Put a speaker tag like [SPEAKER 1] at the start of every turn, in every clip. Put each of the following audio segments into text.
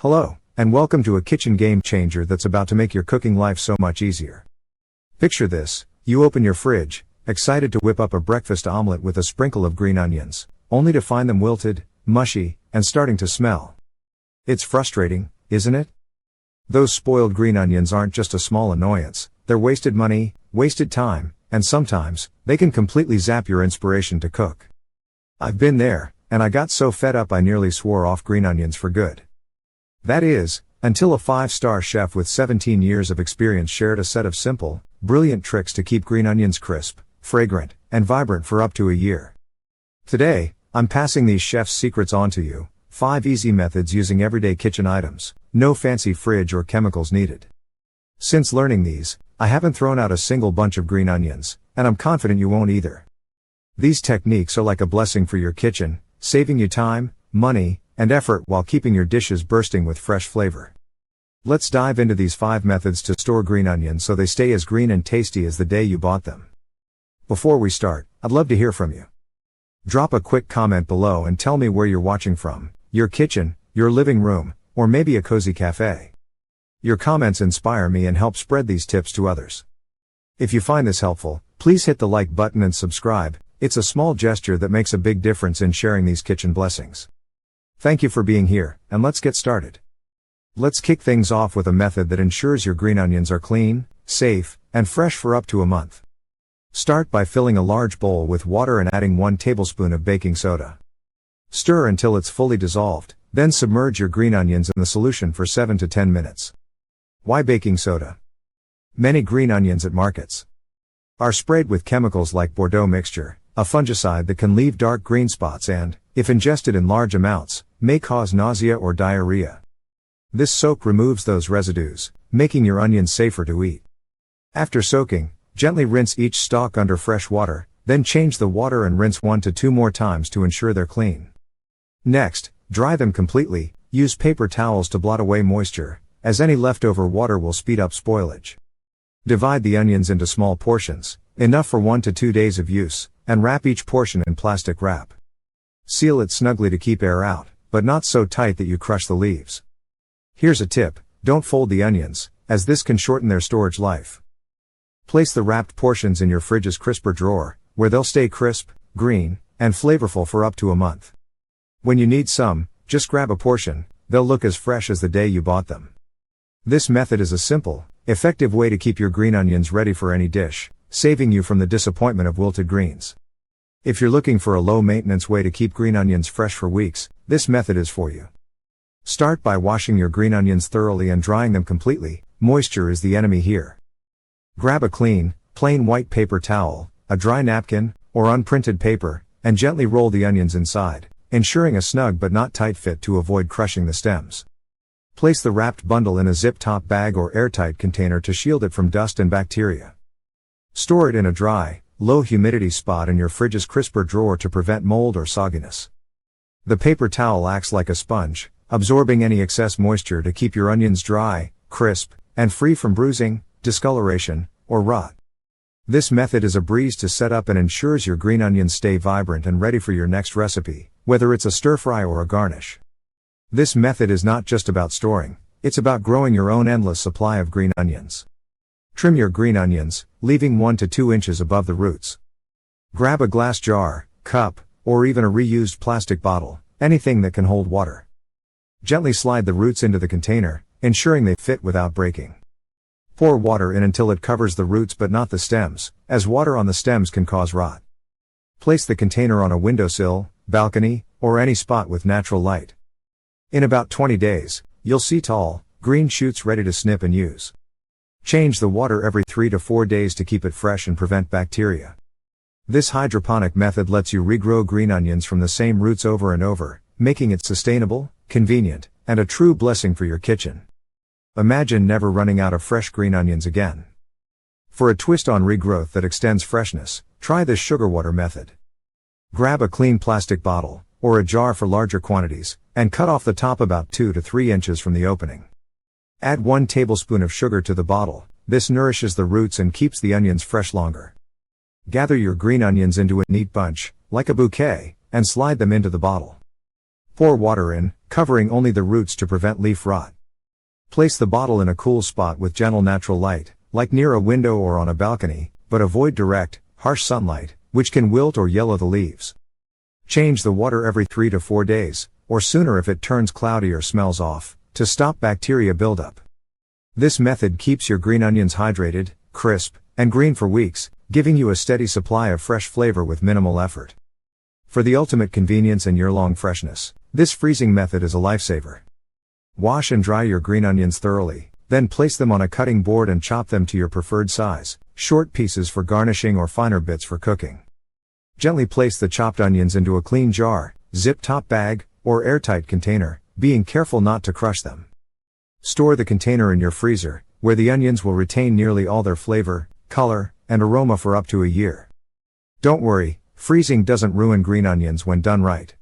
[SPEAKER 1] Hello, and welcome to a kitchen game changer that's about to make your cooking life so much easier. Picture this: you open your fridge, excited to whip up a breakfast omelet with a sprinkle of green onions, only to find them wilted, mushy, and starting to smell. It's frustrating, isn't it? Those spoiled green onions aren't just a small annoyance, they're wasted money, wasted time, and sometimes, they can completely zap your inspiration to cook. I've been there, and I got so fed up I nearly swore off green onions for good. That is, until a 5-star chef with 17 years of experience shared a set of simple, brilliant tricks to keep green onions crisp, fragrant, and vibrant for up to a year. Today, I'm passing these chef's secrets on to you, 5 easy methods using everyday kitchen items, no fancy fridge or chemicals needed. Since learning these, I haven't thrown out a single bunch of green onions, and I'm confident you won't either. These techniques are like a blessing for your kitchen, saving you time, money, and effort while keeping your dishes bursting with fresh flavor. Let's dive into these 5 methods to store green onions so they stay as green and tasty as the day you bought them. Before we start, I'd love to hear from you. Drop a quick comment below and tell me where you're watching from, your kitchen, your living room, or maybe a cozy cafe. Your comments inspire me and help spread these tips to others. If you find this helpful, please hit the like button and subscribe. It's a small gesture that makes a big difference in sharing these kitchen blessings. Thank you for being here, and let's get started. Let's kick things off with a method that ensures your green onions are clean, safe, and fresh for up to a month. Start by filling a large bowl with water and adding 1 tablespoon of baking soda. Stir until it's fully dissolved, then submerge your green onions in the solution for 7 to 10 minutes. Why baking soda? Many green onions at markets are sprayed with chemicals like Bordeaux mixture, a fungicide that can leave dark green spots and, if ingested in large amounts, may cause nausea or diarrhea. This soak removes those residues, making your onions safer to eat. After soaking, gently rinse each stalk under fresh water, then change the water and rinse 1 to 2 more times to ensure they're clean. Next, dry them completely. Use paper towels to blot away moisture, as any leftover water will speed up spoilage. Divide the onions into small portions, enough for 1 to 2 days of use, and wrap each portion in plastic wrap. Seal it snugly to keep air out, but not so tight that you crush the leaves. Here's a tip: don't fold the onions, as this can shorten their storage life. Place the wrapped portions in your fridge's crisper drawer, where they'll stay crisp, green, and flavorful for up to a month. When you need some, just grab a portion, they'll look as fresh as the day you bought them. This method is a simple, effective way to keep your green onions ready for any dish, saving you from the disappointment of wilted greens. If you're looking for a low-maintenance way to keep green onions fresh for weeks, this method is for you. Start by washing your green onions thoroughly and drying them completely. Moisture is the enemy here. Grab a clean, plain white paper towel, a dry napkin, or unprinted paper, and gently roll the onions inside, ensuring a snug but not tight fit to avoid crushing the stems. Place the wrapped bundle in a zip-top bag or airtight container to shield it from dust and bacteria. Store it in a dry, low humidity spot in your fridge's crisper drawer to prevent mold or sogginess. The paper towel acts like a sponge, absorbing any excess moisture to keep your onions dry, crisp, and free from bruising, discoloration, or rot. This method is a breeze to set up and ensures your green onions stay vibrant and ready for your next recipe, whether it's a stir-fry or a garnish. This method is not just about storing, it's about growing your own endless supply of green onions. Trim your green onions, leaving 1 to 2 inches above the roots. Grab a glass jar, cup, or even a reused plastic bottle, anything that can hold water. Gently slide the roots into the container, ensuring they fit without breaking. Pour water in until it covers the roots but not the stems, as water on the stems can cause rot. Place the container on a windowsill, balcony, or any spot with natural light. In about 20 days, you'll see tall, green shoots ready to snip and use. Change the water every 3 to 4 days to keep it fresh and prevent bacteria. This hydroponic method lets you regrow green onions from the same roots over and over, making it sustainable, convenient, and a true blessing for your kitchen. Imagine never running out of fresh green onions again. For a twist on regrowth that extends freshness, try this sugar water method. Grab a clean plastic bottle, or a jar for larger quantities, and cut off the top about 2 to 3 inches from the opening. Add 1 tablespoon of sugar to the bottle. This nourishes the roots and keeps the onions fresh longer. Gather your green onions into a neat bunch, like a bouquet, and slide them into the bottle. Pour water in, covering only the roots to prevent leaf rot. Place the bottle in a cool spot with gentle natural light, like near a window or on a balcony, but avoid direct, harsh sunlight, which can wilt or yellow the leaves. Change the water every 3 to 4 days, or sooner if it turns cloudy or smells off, to stop bacteria buildup. This method keeps your green onions hydrated, crisp, and green for weeks, giving you a steady supply of fresh flavor with minimal effort. For the ultimate convenience and year-long freshness, this freezing method is a lifesaver. Wash and dry your green onions thoroughly, then place them on a cutting board and chop them to your preferred size, short pieces for garnishing or finer bits for cooking. Gently place the chopped onions into a clean jar, zip-top bag, or airtight container, being careful not to crush them. Store the container in your freezer, where the onions will retain nearly all their flavor, color, and aroma for up to a year. Don't worry, freezing doesn't ruin green onions when done right.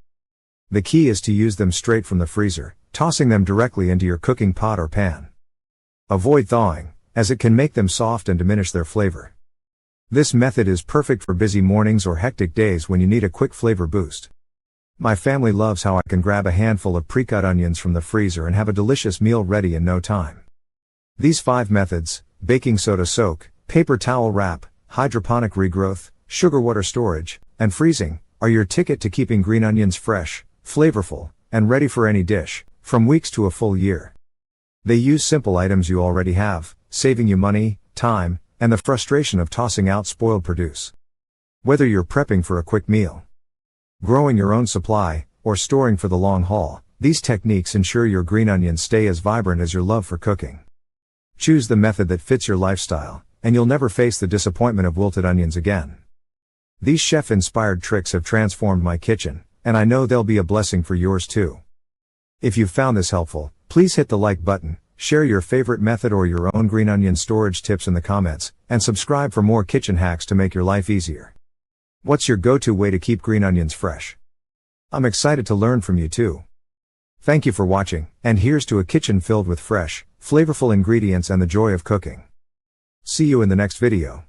[SPEAKER 1] The key is to use them straight from the freezer, tossing them directly into your cooking pot or pan. Avoid thawing, as it can make them soft and diminish their flavor. This method is perfect for busy mornings or hectic days when you need a quick flavor boost. My family loves how I can grab a handful of pre-cut onions from the freezer and have a delicious meal ready in no time. These 5 methods, baking soda soak, paper towel wrap, hydroponic regrowth, sugar water storage, and freezing, are your ticket to keeping green onions fresh, flavorful, and ready for any dish, from weeks to a full year. They use simple items you already have, saving you money, time, and the frustration of tossing out spoiled produce. Whether you're prepping for a quick meal, growing your own supply, or storing for the long haul, these techniques ensure your green onions stay as vibrant as your love for cooking. Choose the method that fits your lifestyle, and you'll never face the disappointment of wilted onions again. These chef-inspired tricks have transformed my kitchen, and I know they'll be a blessing for yours too. If you found this helpful, please hit the like button, share your favorite method or your own green onion storage tips in the comments, and subscribe for more kitchen hacks to make your life easier. What's your go-to way to keep green onions fresh? I'm excited to learn from you too. Thank you for watching, and here's to a kitchen filled with fresh, flavorful ingredients and the joy of cooking. See you in the next video.